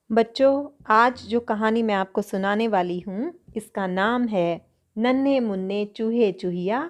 बच्चों, आज जो कहानी मैं आपको सुनाने वाली हूँ, इसका नाम है नन्हे मुन्ने चूहे चूहिया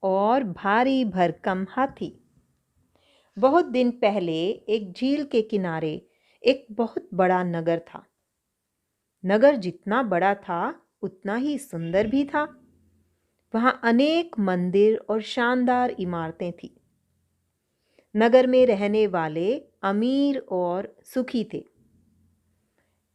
और भारी भरकम हाथी। बहुत दिन पहले एक झील के किनारे एक बहुत बड़ा नगर था। नगर जितना बड़ा था, उतना ही सुंदर भी था। वहाँ अनेक मंदिर और शानदार इमारतें थीं। नगर में रहने वाले अमीर और सुखी थे।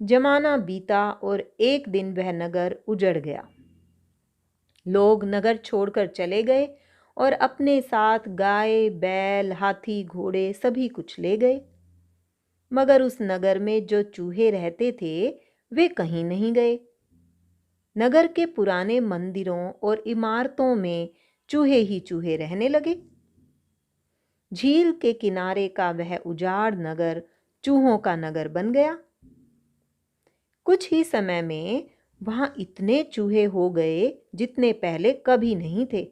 जमाना बीता और एक दिन वह नगर उजड़ गया। लोग नगर छोड़कर चले गए और अपने साथ गाय, बैल, हाथी, घोड़े सभी कुछ ले गए। मगर उस नगर में जो चूहे रहते थे, वे कहीं नहीं गए। नगर के पुराने मंदिरों और इमारतों में चूहे ही चूहे रहने लगे। झील के किनारे का वह उजाड़ नगर चूहों का नगर बन गया। कुछ ही समय में वहां इतने चूहे हो गए जितने पहले कभी नहीं थे।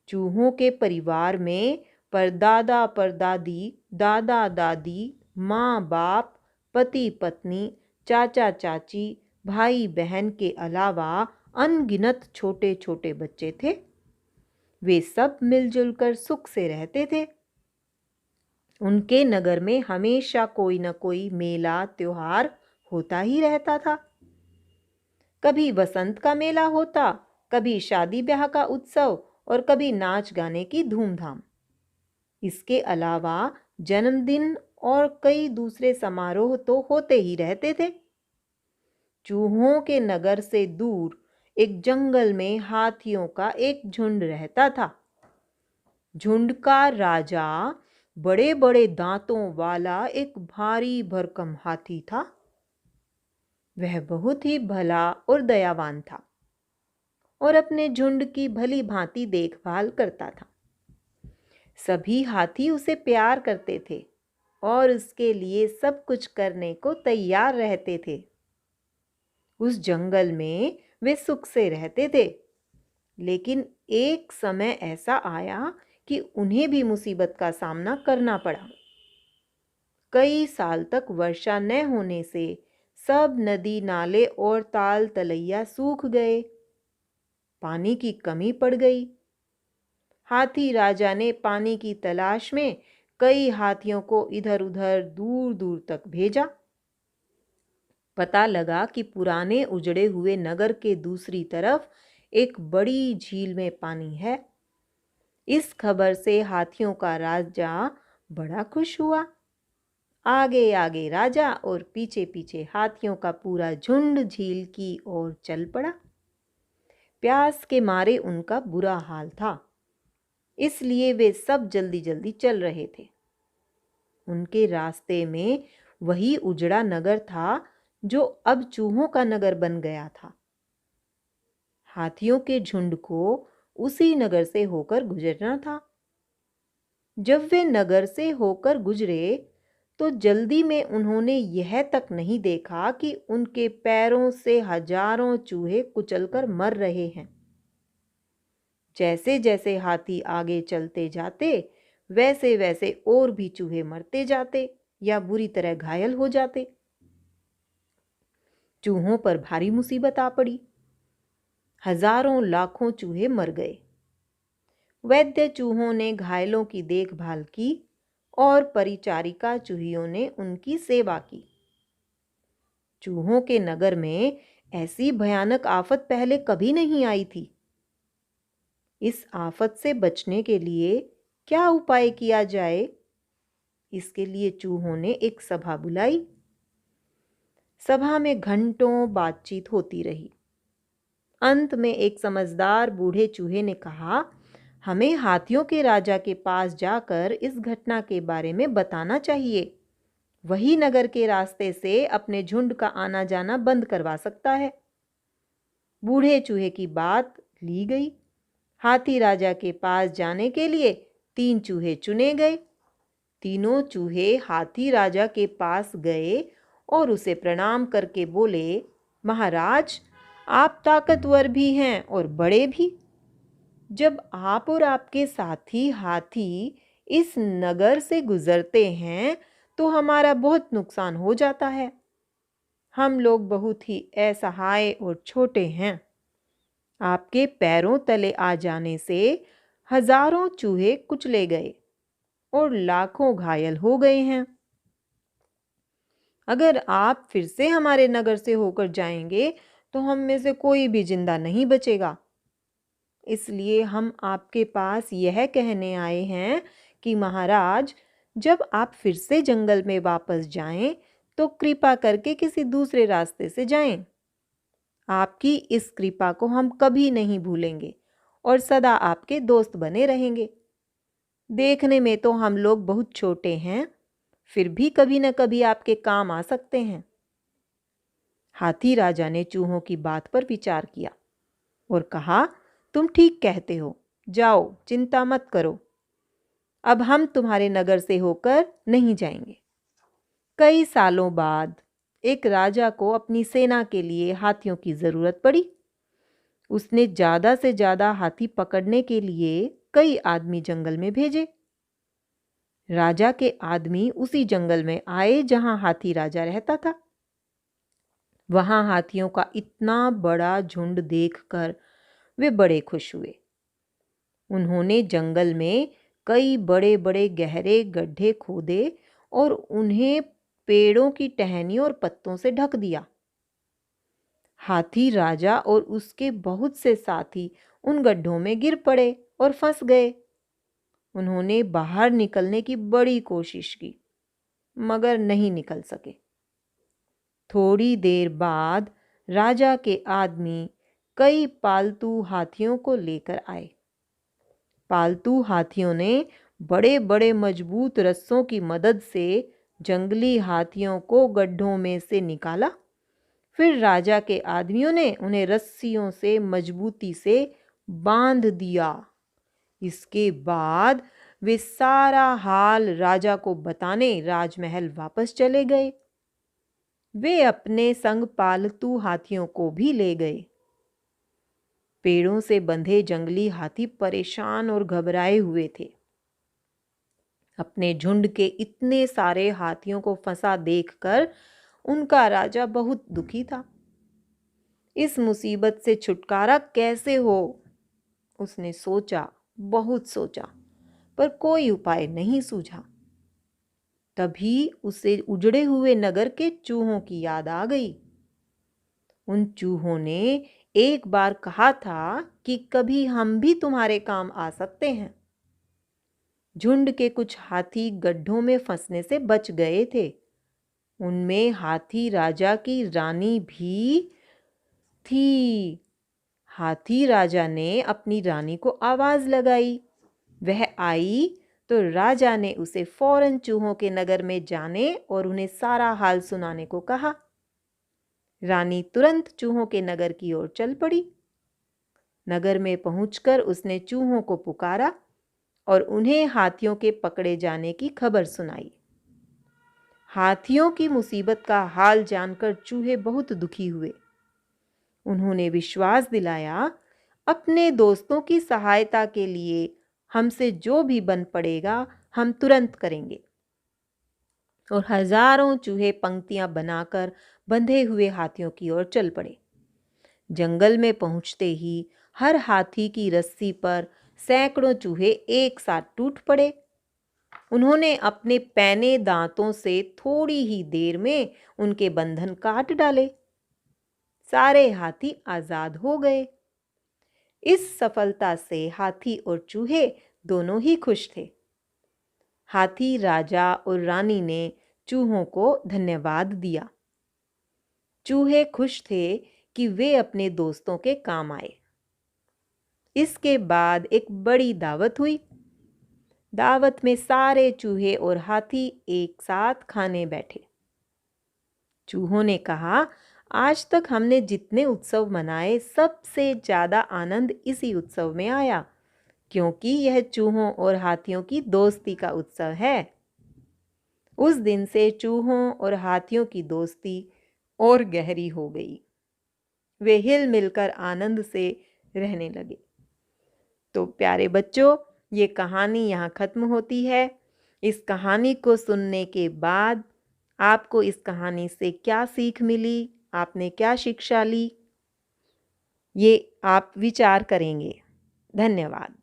चूहों के परिवार में परदादा परदादी, दादा दादी, माँ बाप, पति पत्नी, चाचा चाची, भाई बहन के अलावा अनगिनत छोटे छोटे बच्चे थे। वे सब मिलजुल कर सुख से रहते थे। उनके नगर में हमेशा कोई न कोई मेला त्योहार होता ही रहता था। कभी वसंत का मेला होता, कभी शादी ब्याह का उत्सव और कभी नाच गाने की धूमधाम। इसके अलावा जन्मदिन और कई दूसरे समारोह तो होते ही रहते थे। चूहों के नगर से दूर एक जंगल में हाथियों का एक झुंड रहता था। झुंड का राजा बड़े बड़े दांतों वाला एक भारी भरकम हाथी था। वह बहुत ही भला और दयावान था और अपने झुंड की भली भांति देखभाल करता था। सभी हाथी उसे प्यार करते थे और उसके लिए सब कुछ करने को तैयार रहते थे। उस जंगल में वे सुख से रहते थे। लेकिन एक समय ऐसा आया कि उन्हें भी मुसीबत का सामना करना पड़ा। कई साल तक वर्षा न होने से सब नदी नाले और ताल तलैया सूख गए। पानी की कमी पड़ गई। हाथी राजा ने पानी की तलाश में कई हाथियों को इधर उधर दूर दूर तक भेजा। पता लगा कि पुराने उजड़े हुए नगर के दूसरी तरफ एक बड़ी झील में पानी है। इस खबर से हाथियों का राजा बड़ा खुश हुआ। आगे आगे राजा और पीछे पीछे हाथियों का पूरा झुंड झील की ओर चल पड़ा। प्यास के मारे उनका बुरा हाल था, इसलिए वे सब जल्दी जल्दी चल रहे थे। उनके रास्ते में वही उजड़ा नगर था जो अब चूहों का नगर बन गया था। हाथियों के झुंड को उसी नगर से होकर गुजरना था। जब वे नगर से होकर गुजरे तो जल्दी में उन्होंने यह तक नहीं देखा कि उनके पैरों से हजारों चूहे कुचलकर मर रहे हैं। जैसे जैसे हाथी आगे चलते जाते, वैसे वैसे और भी चूहे मरते जाते या बुरी तरह घायल हो जाते। चूहों पर भारी मुसीबत आ पड़ी। हजारों लाखों चूहे मर गए। वैद्य चूहों ने घायलों की देखभाल की और परिचारिका चूहियों ने उनकी सेवा की। चूहों के नगर में ऐसी भयानक आफत पहले कभी नहीं आई थी। इस आफत से बचने के लिए क्या उपाय किया जाए, इसके लिए चूहों ने एक सभा बुलाई। सभा में घंटों बातचीत होती रही। अंत में एक समझदार बूढ़े चूहे ने कहा, हमें हाथियों के राजा के पास जाकर इस घटना के बारे में बताना चाहिए। वही नगर के रास्ते से अपने झुंड का आना जाना बंद करवा सकता है। बूढ़े चूहे की बात ली गई। हाथी राजा के पास जाने के लिए 3 चूहे चुने गए। तीनों चूहे हाथी राजा के पास गए और उसे प्रणाम करके बोले, महाराज, आप ताकतवर भी हैं और बड़े भी। जब आप और आपके साथी हाथी इस नगर से गुजरते हैं तो हमारा बहुत नुकसान हो जाता है। हम लोग बहुत ही असहाय और छोटे हैं। आपके पैरों तले आ जाने से हजारों चूहे कुचले गए और लाखों घायल हो गए हैं। अगर आप फिर से हमारे नगर से होकर जाएंगे तो हम में से कोई भी जिंदा नहीं बचेगा। इसलिए हम आपके पास यह कहने आए हैं कि महाराज, जब आप फिर से जंगल में वापस जाएं तो कृपा करके किसी दूसरे रास्ते से जाएं। आपकी इस कृपा को हम कभी नहीं भूलेंगे और सदा आपके दोस्त बने रहेंगे। देखने में तो हम लोग बहुत छोटे हैं, फिर भी कभी न कभी आपके काम आ सकते हैं। हाथी राजा ने चूहों की बात पर विचार किया और कहा, तुम ठीक कहते हो, जाओ, चिंता मत करो। अब हम तुम्हारे नगर से होकर नहीं जाएंगे। कई सालों बाद एक राजा को अपनी सेना के लिए हाथियों की जरूरत पड़ी। उसने ज्यादा से ज्यादा हाथी पकड़ने के लिए कई आदमी जंगल में भेजे। राजा के आदमी उसी जंगल में आए जहां हाथी राजा रहता था। वहां हाथियों का इतना बड़ा झुंड देखकर वे बड़े खुश हुए। उन्होंने जंगल में कई बड़े बड़े गहरे गड्ढे खोदे और उन्हें पेड़ों की टहनियों और पत्तों से ढक दिया। हाथी राजा और उसके बहुत से साथी उन गड्ढों में गिर पड़े और फंस गए। उन्होंने बाहर निकलने की बड़ी कोशिश की, मगर नहीं निकल सके। थोड़ी देर बाद राजा के आदमी कई पालतू हाथियों को लेकर आए। पालतू हाथियों ने बड़े बड़े मजबूत रस्सों की मदद से जंगली हाथियों को गड्ढों में से निकाला। फिर राजा के आदमियों ने उन्हें रस्सियों से मजबूती से बांध दिया। इसके बाद वे सारा हाल राजा को बताने राजमहल वापस चले गए। वे अपने संग पालतू हाथियों को भी ले गए। पेड़ों से बंधे जंगली हाथी परेशान और घबराए हुए थे। अपने झुंड के इतने सारे हाथियों को फंसा देखकर उनका राजा बहुत दुखी था। इस मुसीबत से छुटकारा कैसे हो, उसने सोचा, बहुत सोचा, पर कोई उपाय नहीं सूझा। तभी उसे उजड़े हुए नगर के चूहों की याद आ गई। उन चूहों ने एक बार कहा था कि कभी हम भी तुम्हारे काम आ सकते हैं। झुंड के कुछ हाथी गड्ढों में फंसने से बच गए थे। उनमें हाथी राजा की रानी भी थी। हाथी राजा ने अपनी रानी को आवाज लगाई। वह आई तो राजा ने उसे फौरन चूहों के नगर में जाने और उन्हें सारा हाल सुनाने को कहा। रानी तुरंत चूहों के नगर की ओर चल पड़ी। नगर में पहुंचकर उसने चूहों को पुकारा और उन्हें हाथियों के पकड़े जाने की खबर सुनाई। हाथियों की मुसीबत का हाल जानकर चूहे बहुत दुखी हुए। उन्होंने विश्वास दिलाया, अपने दोस्तों की सहायता के लिए हमसे जो भी बन पड़ेगा हम तुरंत करेंगे। और हजारों चूहे पंक्तियां बनाकर बंधे हुए हाथियों की ओर चल पड़े। जंगल में पहुंचते ही हर हाथी की रस्सी पर सैकड़ों चूहे एक साथ टूट पड़े। उन्होंने अपने पैने दांतों से थोड़ी ही देर में उनके बंधन काट डाले। सारे हाथी आजाद हो गए। इस सफलता से हाथी और चूहे दोनों ही खुश थे। हाथी राजा और रानी ने चूहों को धन्यवाद दिया। चूहे खुश थे कि वे अपने दोस्तों के काम आए। इसके बाद एक बड़ी दावत हुई। दावत में सारे चूहे और हाथी एक साथ खाने बैठे। चूहों ने कहा, आज तक हमने जितने उत्सव मनाए सबसे ज्यादा आनंद इसी उत्सव में आया, क्योंकि यह चूहों और हाथियों की दोस्ती का उत्सव है। उस दिन से चूहों और हाथियों की दोस्ती और गहरी हो गई। वे हिल मिलकर आनंद से रहने लगे। तो प्यारे बच्चों, ये कहानी यहाँ खत्म होती है। इस कहानी को सुनने के बाद आपको इस कहानी से क्या सीख मिली, आपने क्या शिक्षा ली, ये आप विचार करेंगे। धन्यवाद।